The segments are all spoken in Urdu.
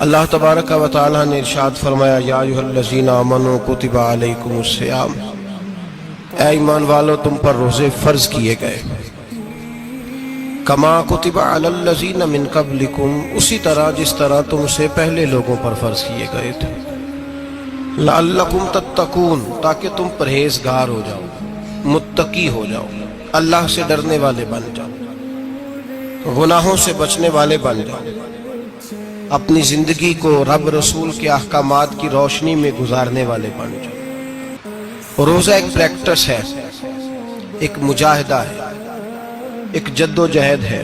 اللہ تبارک و تعالی نے ارشاد فرمایا یا ایھا آمنوا کتب علیکم الصیام، اے ایمان والو تم پر روزے فرض کیے گئے، کما کتب علی الذین من قبلکم، اسی طرح جس طرح تم سے پہلے لوگوں پر فرض کیے گئے تھے، لعلکم تتقون، تاکہ تم پرہیزگار ہو جاؤ، متقی ہو جاؤ، اللہ سے ڈرنے والے بن جاؤ، گناہوں سے بچنے والے بن جاؤ، اپنی زندگی کو رب رسول کے احکامات کی روشنی میں گزارنے والے بن جاؤ۔ روزہ ایک پریکٹس ہے، ایک مجاہدہ ہے، ایک جد و جہد ہے۔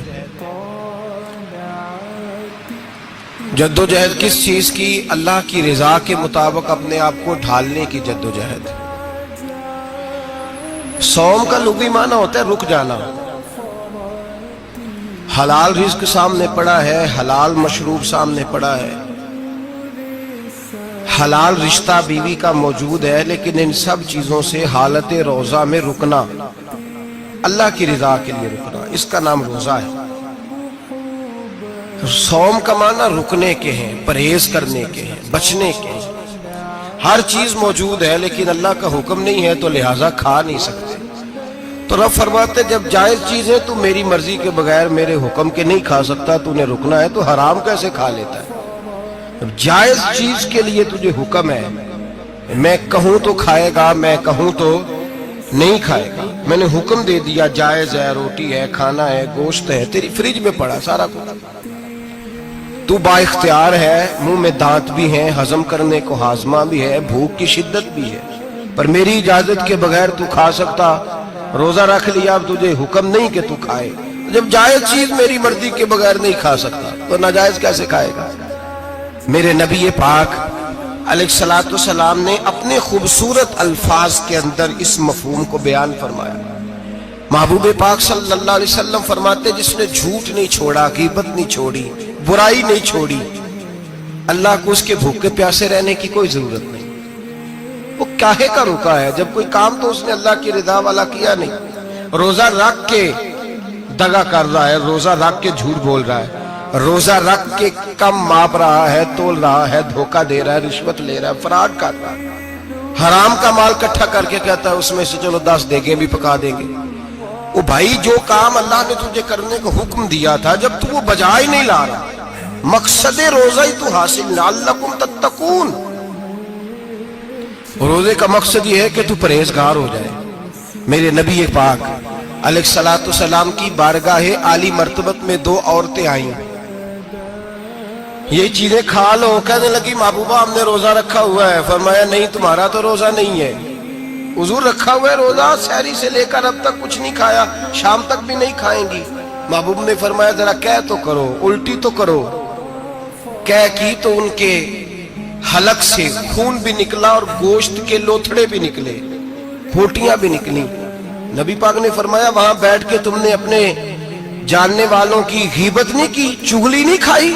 جد و جہد کس چیز کی؟ اللہ کی رضا کے مطابق اپنے آپ کو ڈھالنے کی جد و جہد۔ صوم کا لغوی معنی ہوتا ہے رک جانا۔ حلال رزق سامنے پڑا ہے، حلال مشروب سامنے پڑا ہے، حلال رشتہ بیوی کا موجود ہے، لیکن ان سب چیزوں سے حالت روزہ میں رکنا، اللہ کی رضا کے لیے رکنا، اس کا نام روزہ ہے۔ صوم کا معنی رکنے کے ہیں، پرہیز کرنے کے ہیں، بچنے کے ہیں۔ ہر چیز موجود ہے لیکن اللہ کا حکم نہیں ہے تو لہٰذا کھا نہیں سکتے۔ تو رب فرماتے جب جائز چیز ہے تو میری مرضی کے بغیر میرے حکم کے نہیں کھا سکتا، تو نے رکنا ہے تو حرام کیسے کھا لیتا ہے؟ جائز چیز کے لیے تجھے حکم ہے، میں کہوں تو کھائے گا، میں کہوں تو نہیں کھائے گا۔ میں نے حکم دے دیا جائز ہے، روٹی ہے، کھانا ہے، گوشت ہے، تیری فریج میں پڑا سارا کچھ، تو با اختیار ہے، منہ میں دانت بھی ہیں، ہضم کرنے کو ہاضمہ بھی ہے، بھوک کی شدت بھی ہے، پر میری اجازت کے بغیر تو کھا سکتا۔ روزہ رکھ لیا، اب تجھے حکم نہیں کہ تو کھائے۔ جب جائز چیز میری مرضی کے بغیر نہیں کھا سکتا تو ناجائز کیسے کھائے گا؟ میرے نبی پاک علیہ السلام نے اپنے خوبصورت الفاظ کے اندر اس مفہوم کو بیان فرمایا۔ محبوب پاک صلی اللہ علیہ وسلم فرماتے جس نے جھوٹ نہیں چھوڑا، غیبت نہیں چھوڑی، برائی نہیں چھوڑی، اللہ کو اس کے بھوکے پیاسے رہنے کی کوئی ضرورت نہیں۔ وہ کاہے کا رکا ہے؟ جب کوئی کام تو اس نے اللہ کی رضا والا کیا نہیں۔ روزہ رکھ کے دغا کر رہا ہے، روزہ رکھ کے جھوٹ بول رہا ہے، روزہ رکھ کے کم ماپ رہا ہے، تول رہا ہے، دھوکہ دے رہا ہے، رشوت لے رہا ہے، فراڈ کر رہا ہے، حرام کا مال اکٹھا کر کے کہتا ہے اس میں سے چلو 10 دیگیں بھی پکا دیں گے۔ وہ بھائی جو کام اللہ نے تجھے کرنے کو حکم دیا تھا، جب تو وہ بجا ہی نہیں لا رہا، مقصد روزہ ہی تو حاصل، لعلکم تتقون۔ روزے کا مقصد یہ ہے کہ تو پرہیزگار ہو جائے۔ میرے نبی پاک علیہ السلام کی بارگاہ عالی مرتبت میں 2 عورتیں آئیں، یہ چیزیں کھا لو، کہنے لگی محبوبہ ہم نے روزہ رکھا ہوا ہے۔ فرمایا نہیں تمہارا تو روزہ نہیں ہے، حضور رکھا ہوا ہے روزہ، سحری سے لے کر اب تک کچھ نہیں کھایا، شام تک بھی نہیں کھائیں گی۔ محبوب نے فرمایا ذرا کہہ تو کرو، الٹی تو کرو۔ کہہ کی تو ان کے حلق سے خون بھی نکلا اور گوشت کے لوتھڑے بھی نکلے، پھوٹیاں بھی نکلی۔ نبی پاک نے فرمایا وہاں بیٹھ کے تم نے اپنے جاننے والوں کی غیبت نہیں کی، چغلی نہیں کھائی؟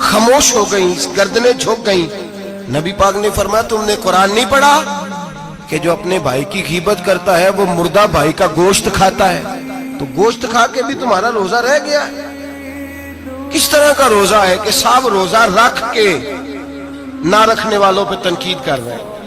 خاموش ہو گئیں، گردنیں جھک گئیں۔ نبی پاک نے فرمایا تم نے قرآن نہیں پڑھا کہ جو اپنے بھائی کی غیبت کرتا ہے وہ مردہ بھائی کا گوشت کھاتا ہے؟ تو گوشت کھا کے بھی تمہارا روزہ رہ گیا ہے۔ کس طرح کا روزہ ہے کہ صاحب روزہ رکھ کے نہ رکھنے والوں پہ تنقید کر رہے ہیں؟